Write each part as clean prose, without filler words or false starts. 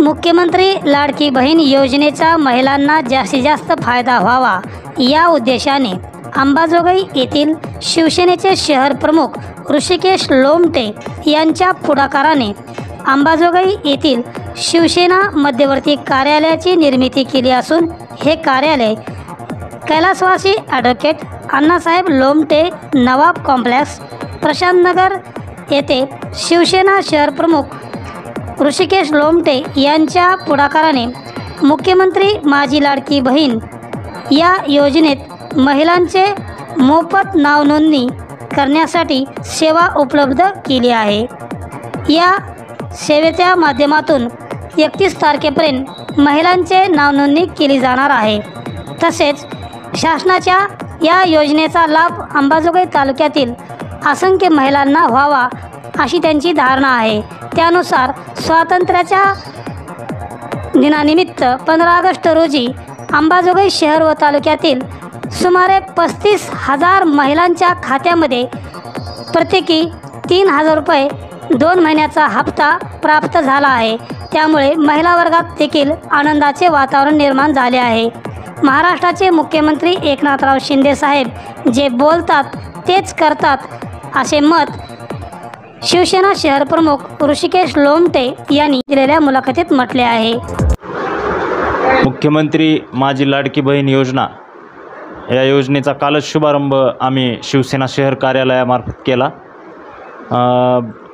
मुख्यमंत्री लाडकी बहीण योजनेचा महिलांना जास्तीत जास्त फायदा व्हावा या उद्देशाने अंबाजोगाई येथील शिवसेनेचे शहर प्रमुख ऋषिकेश लोमटे यांच्या पुढाकाराने अंबाजोगाई येथील शिवसेना मध्यवर्ती कार्यालयाची निर्मिती केली असून हे कार्यालय कैलासवासी ॲडव्होकेट अण्णासाहेब लोमटे नवाब कॉम्प्लेक्स प्रशांतनगर येथे शिवसेना शहर प्रमुख ऋषिकेश लोमटे यांच्या पुढाकाराने मुख्यमंत्री माझी लाडकी बहीण या योजनेत महिलांचे मोफत नावनोंदणी करण्यासाठी सेवा उपलब्ध केली आहे। या सेवेच्या माध्यमातून 31 तारखेपर्यंत महिलांचे नावनोंदणी केली जाणार आहे। तसेच शासनाच्या या योजनेचा लाभ अंबाजोगाई तालुक्यातील असंख्य महिलांना व्हावा अशी त्यांची धारणा आहे। त्यानुसार स्वातंत्र्याच्या दिनानिमित्त 15 ऑगस्ट रोजी अंबाजोगाई शहर व तालुक्यातील सुमारे 35,000 महिलांच्या खात्यामध्ये प्रत्येकी 3,000 रुपये 2 महिन्याचा हप्ता प्राप्त झाला आहे। त्यामुळे महिला वर्गात देखील आनंदाचे वातावरण निर्माण झाले आहे। महाराष्ट्राचे मुख्यमंत्री एकनाथराव शिंदे साहेब जे बोलतात तेच करतात असे मत शिवसेना शहर प्रमुख ऋषिकेश लोमटे यांनी दिलेल्या मुलाखतीत म्हटले आहे। मुख्यमंत्री माझी लाडकी बहीण योजना या योजनेचा कालच शुभारंभ आम्ही शिवसेना शहर कार्यालयामार्फत केला।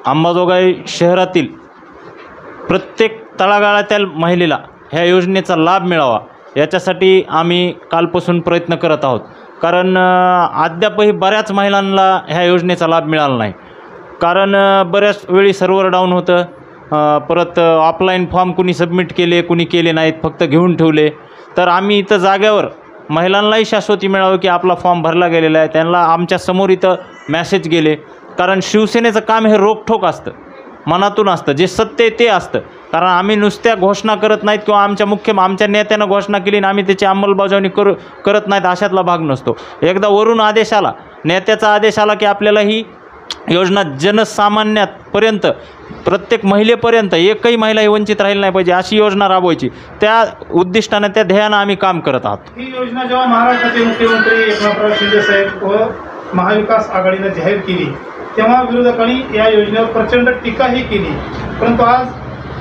अंबाजोगाई शहरातील प्रत्येक तळागाळातील महिलेला ह्या योजनेचा लाभ मिळावा याच्यासाठी आम्ही कालपासून प्रयत्न करत आहोत। कारण अद्यापही बऱ्याच महिलांना ह्या योजनेचा लाभ मिळाला नाही। कारण बऱ्याच वेळी सर्व्हर डाऊन होतं, परत ऑफलाईन फॉर्म कुणी सबमिट केले कुणी केले नाहीत, फक्त घेऊन ठेवले। तर आम्ही इथं जाग्यावर महिलांनाही शाश्वती मिळावं की आपला फॉर्म भरला गेलेला आहे, त्यांना आमच्या समोर इथं मॅसेज गेले। कारण शिवसेनेचं काम हे रोखठोक असतं, मनातून असतं, जे सत्य ते असतं। कारण आम्ही नुसत्या घोषणा करत नाहीत किंवा आमच्या नेत्यानं घोषणा केली आणि आम्ही त्याची अंमलबजावणी करत नाहीत अशातला भाग नसतो। एकदा वरून आदेश आला, नेत्याचा आदेश आला की आपल्याला ही योजना जनसामान्यापर्यंत प्रत्येक महिलेपर्यंत एकही महिला वंचित राहील नाही पाहिजे अशी योजना राबवायची, त्या उद्दिष्टाने त्या ध्येयानं आम्ही काम करत आहोत। ही योजना जेव्हा महाराष्ट्राचे मुख्यमंत्री एकनाथराव शिंदे साहेब व महाविकास आघाडीने जाहीर केली तेव्हा विरोधकांनी या योजनेवर प्रचंड टीकाही केली। परंतु आज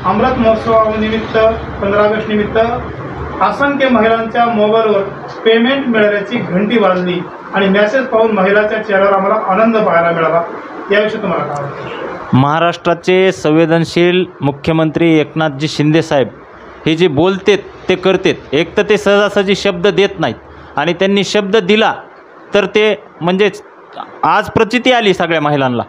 अमृत महोत्सवानिमित्त 15 ऑगस्ट निमित्त असंख्य महिलांच्या मोबाईलवर पेमेंट मिळाल्याची घंटी वाजली आणि मेसेज पाहून महिलांच्या चेहऱ्यावर आम्हाला आनंद पाहायला मिळाला। याविषयी तुम्हाला काय वाटतं? महाराष्ट्राचे संवेदनशील मुख्यमंत्री एकनाथजी शिंदे साहेब हे जे बोलतेत ते करतेत। एक तर ते सहजासहजी शब्द देत नाहीत आणि त्यांनी शब्द दिला तर ते म्हणजेच आज प्रचिती आली सगळ्या महिलांना।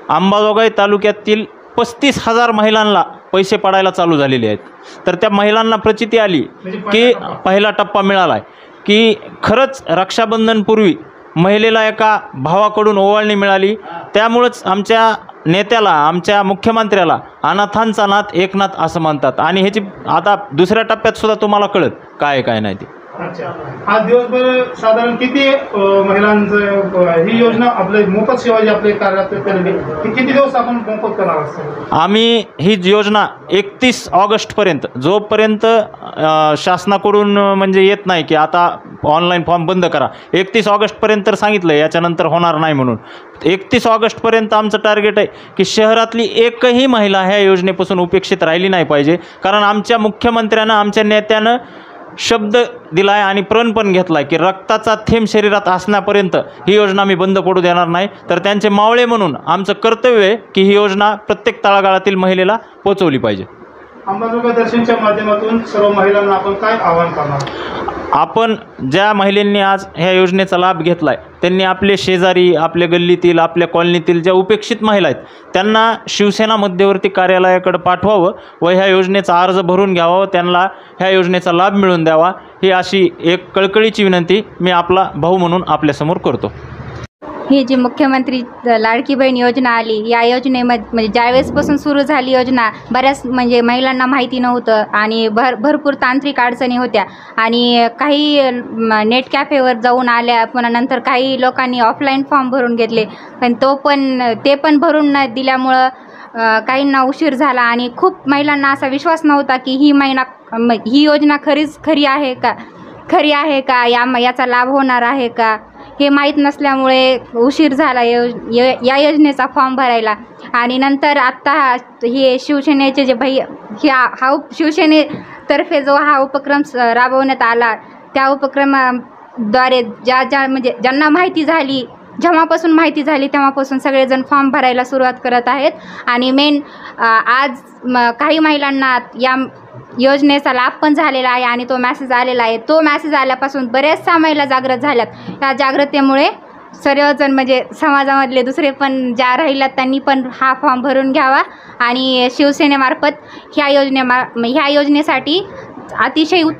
अंबाजोगाई तालुक्यातील 35,000 महिलांना पैसे पडायला चालू झालेले आहेत। तर त्या महिलांना प्रचिती आली की पहिला टप्पा मिळाला आहे की खरंच रक्षाबंधनपूर्वी महिलेला एका भावाकडून ओवाळणी मिळाली। त्यामुळंच आमच्या नेत्याला, आमच्या मुख्यमंत्र्याला अनाथांचा नाथ एकनाथ असं म्हणतात आणि ह्याची आता दुसऱ्या टप्प्यात सुद्धा तुम्हाला कळत काय काय नाही ते। अच्छा, आज दिवसभर साधारण किती महिलांचं ही योजना आपले मोफत सेवा जी आपले कार्यालयात केलेली किती दिवस आपण मोफत करणार असतो? आम्ही ही योजना 31 ऑगस्टपर्यंत जोपर्यंत शासनाकडून म्हणजे येत नाही की आता ऑनलाईन फॉर्म बंद करा, 31 ऑगस्टपर्यंत तर सांगितलं, याच्यानंतर होणार नाही म्हणून 31 ऑगस्टपर्यंत आमचं टार्गेट आहे की शहरातली एकही महिला ह्या योजनेपासून उपेक्षित राहिली नाही पाहिजे। कारण आमच्या मुख्यमंत्र्यानं, आमच्या नेत्यानं शब्द दिला आहे आणि प्रण पण घेतला आहे की रक्ताचा थेंब शरीरात असण्यापर्यंत ही योजना मी बंद पडू देणार नाही। तर त्यांचे मावळे म्हणून आमचं कर्तव्य आहे की ही योजना प्रत्येक तळागाळातील महिलेला पोचवली पाहिजे। अंबाजोगाई दर्शनच्या माध्यमातून सर्व महिलांना आपण काय आवाहन करणार? आपण ज्या महिलांनी आज ह्या योजनेचा लाभ घेतला आहे त्यांनी आपले शेजारी, आपल्या गल्लीतील, आपल्या कॉलनीतील ज्या उपेक्षित महिला आहेत त्यांना शिवसेना मध्यवर्ती कार्यालयाकडे पाठवावं व ह्या योजनेचा अर्ज भरून घ्यावा, त्यांना ह्या योजनेचा लाभ मिळवून द्यावा, ही अशी एक कळकळीची विनंती मी आपला भाऊ म्हणून आपल्यासमोर करतो। ही जी मुख्यमंत्री लाडकी बहीण योजना आली, या योजनेमध्ये म्हणजे ज्यावेळेसपासून सुरू झाली योजना बऱ्याच म्हणजे महिलांना माहिती नव्हतं आणि भरपूर तांत्रिक अडचणी होत्या आणि काही नेट कॅफेवर जाऊन आल्या, पुन्हा नंतर काही लोकांनी ऑफलाईन फॉर्म भरून घेतले पण ते पण भरून न दिल्यामुळं काहींना उशीर झाला आणि खूप महिलांना असा विश्वास नव्हता की ही योजना खरी आहे का याचा लाभ होणार आहे का हे माहीत नसल्यामुळे उशीर झाला या योजनेचा फॉर्म भरायला. आणि नंतर आत्ता हे शिवसेनेचे जे शिवसेनेतर्फे जो हा उपक्रम राबवण्यात आला त्या उपक्रमाद्वारे म्हणजे ज्यांना माहिती झाली, जेव्हापासून माहिती झाली तेव्हापासून सगळेजण फॉर्म भरायला सुरुवात करत आहेत. आणि मेन आज काही महिलांना या योजनेचा लाभ पण झालेला आहे आणि तो मॅसेज आलेला आहे. तो मॅसेज आल्यापासून बऱ्याचशा महिला जागृत झाल्यात. या जागृतीमुळे सर्वजण म्हणजे समाजामधले दुसरे पण ज्या राहिल्यात त्यांनी पण हा फॉर्म भरून घ्यावा आणि शिवसेनेमार्फत ह्या योजनेसाठी अतिशय